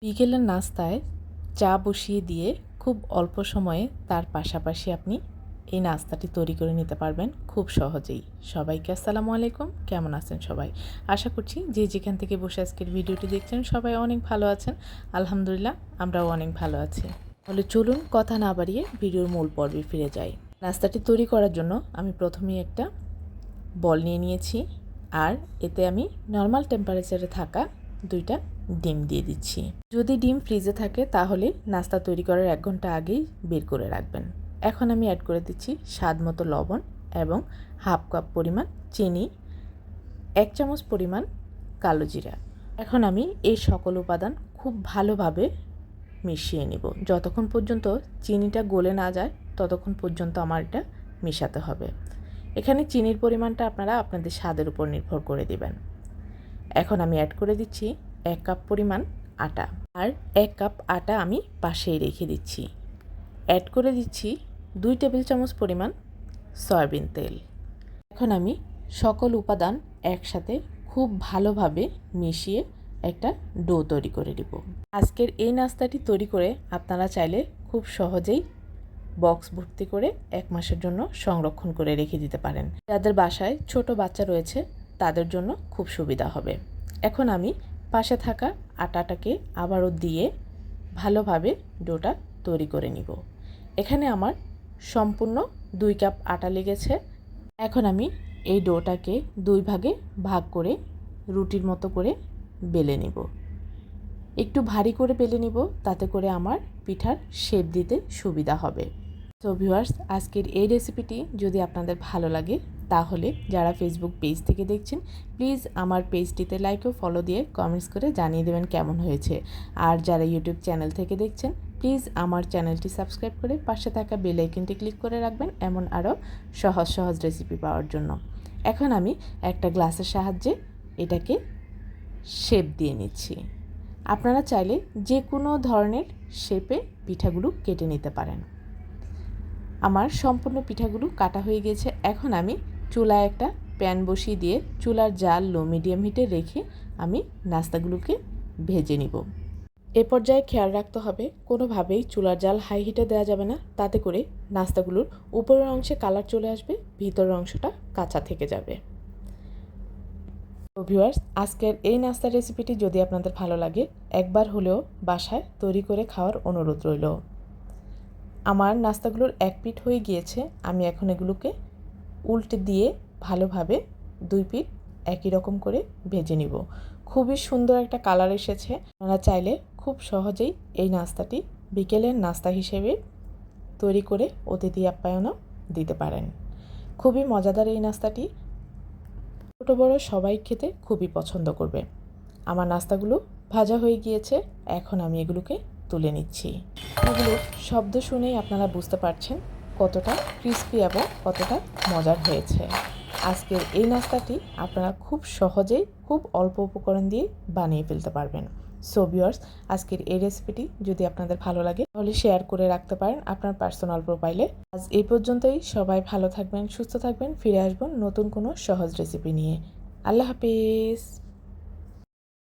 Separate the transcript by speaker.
Speaker 1: বিকেলের নাস্তায় চা বসিয়ে দিয়ে খুব অল্প সময়ে তার পাশাপাশি আপনি এই নাস্তাটি তৈরি করে নিতে পারবেন খুব সহজেই। সবাইকে আসসালামু আলাইকুম, কেমন আছেন সবাই? আশা করছি যে যেখান থেকে বসে আজকের ভিডিওটি দেখছেন সবাই অনেক ভালো আছেন। আলহামদুলিল্লাহ, আমরাও অনেক ভালো আছি। তাহলে চলুন কথা না বাড়িয়ে ভিডিওর মূল পর্বে ফিরে যাই। নাস্তাটি তৈরি করার জন্য আমি প্রথমেই একটা বল নিয়ে নিয়েছি, আর এতে আমি নর্মাল টেম্পারেচারে থাকা 2টা ডিম দিয়ে দিচ্ছি। যদি ডিম ফ্রিজে থাকে তাহলে নাস্তা তৈরি করার 1 ঘন্টা আগেই বের করে রাখবেন। এখন আমি অ্যাড করে দিচ্ছি স্বাদ মতো লবণ এবং হাফ কাপ পরিমাণ চিনি, 1 চামচ পরিমাণ কালো জিরা। এখন আমি এই সকল উপাদান খুব ভালোভাবে মিশিয়ে নিব। যতক্ষণ পর্যন্ত চিনিটা গলে না যায় ততক্ষণ পর্যন্ত আমার এটা মেশাতে হবে। এখানে চিনির পরিমাণটা আপনারা আপনাদের স্বাদের উপর নির্ভর করে দিবেন। এখন আমি অ্যাড করে দিচ্ছি 1 কাপ পরিমাণ আটা, আর 1 কাপ আটা আমি পাশেই রেখে দিচ্ছি। অ্যাড করে দিচ্ছি 2 টেবিল চামচ পরিমাণ সয়াবিন তেল। এখন আমি সকল উপাদান একসাথে খুব ভালোভাবে মিশিয়ে একটা ডো তৈরি করে নেব। আজকের এই নাস্তাটি তৈরি করে আপনারা চাইলে খুব সহজেই বক্স ভর্তি করে 1 মাসের জন্য সংরক্ষণ করে রেখে দিতে পারেন। যাদের বাসায় ছোট বাচ্চা রয়েছে তাদের জন্য খুব সুবিধা হবে। এখন আমি পাশে থাকা আটাটাকে আবারও দিয়ে ভালোভাবে ডোটা তৈরি করে নিব। এখানে আমার সম্পূর্ণ 2 কাপ আটা লেগেছে। এখন আমি এই ডোটাকে 2 ভাগে ভাগ করে রুটির মতো করে বেলে নিব। একটু ভারী করে বেলে নিব, তাতে করে আমার পিঠার শেপ দিতে সুবিধা হবে। তো ভিউয়ার্স, আজকের এই রেসিপিটি যদি আপনাদের ভালো লাগে তাহলে যারা ফেসবুক পেজ থেকে দেখছেন প্লিজ আমার পেজটিতে লাইক ও ফলো দিয়ে কমেন্টস করে জানিয়ে দেবেন কেমন হয়েছে। আর যারা ইউটিউব চ্যানেল থেকে দেখছেন প্লিজ আমার চ্যানেলটি সাবস্ক্রাইব করে পাশে থাকা বেল আইকনটি ক্লিক করে রাখবেন এমন আরও সহজ সহজ রেসিপি পাওয়ার জন্য। এখন আমি একটা গ্লাসের সাহায্যে এটাকে শেপ দিয়ে নিচ্ছি। আপনারা চাইলে যে কোনো ধরনের শেপে পিঠাগুলো কেটে নিতে পারেন। আমার সম্পূর্ণ পিঠাগুলো কাটা হয়ে গেছে। এখন আমি চুলায় একটা প্যান বসিয়ে দিয়ে চুলার জাল লো মিডিয়াম হিটে রেখে আমি নাস্তাগুলোকে ভেজে নিব। এ পর্যায়ে খেয়াল রাখতে হবে কোনোভাবেই চুলার জাল হাই হিটে দেওয়া যাবে না, তাতে করে নাস্তাগুলোর উপরের অংশে কালার চলে আসবে, ভিতরের অংশটা কাঁচা থেকে যাবে। তো ভিউয়ার্স, আজকের এই নাস্তার রেসিপিটি যদি আপনাদের ভালো লাগে একবার হলেও বাসায় তৈরি করে খাওয়ার অনুরোধ রইল। আমার নাস্তাগুলোর 1 পিঠ হয়ে গিয়েছে। আমি এখন এগুলোকে উল্টে দিয়ে ভালোভাবে 2 পিঠ একই রকম করে ভেজে নিব। খুবই সুন্দর একটা কালার এসেছে। আপনারা চাইলে খুব সহজেই এই নাস্তাটি বিকেলের নাস্তা হিসেবে তৈরি করে অতিথি আপ্যায়নও দিতে পারেন। খুবই মজাদার এই নাস্তাটি, ছোটো বড়ো সবাই খেতে খুবই পছন্দ করবে। আমার নাস্তাগুলো ভাজা হয়ে গিয়েছে, এখন আমি এগুলোকে তুলে নিচ্ছি। এগুলোর শব্দ শুনেই আপনারা বুঝতে পারছেন কতটা ক্রিস্পি এবং কতটা মজার হয়েছে। আজকের এই নাস্তাটি আপনারা খুব সহজেই খুব অল্প উপকরণ দিয়ে বানিয়ে ফেলতে পারবেন। সো ভিউয়ার্স, আজকের এই রেসিপিটি যদি আপনাদের ভালো লাগে তাহলে শেয়ার করে রাখতে পারেন আপনার পার্সোনাল প্রোফাইলে। আজ এই পর্যন্তই। সবাই ভালো থাকবেন, সুস্থ থাকবেন। ফিরে আসবেন নতুন কোনো সহজ রেসিপি নিয়ে। আল্লাহ হাফিজ।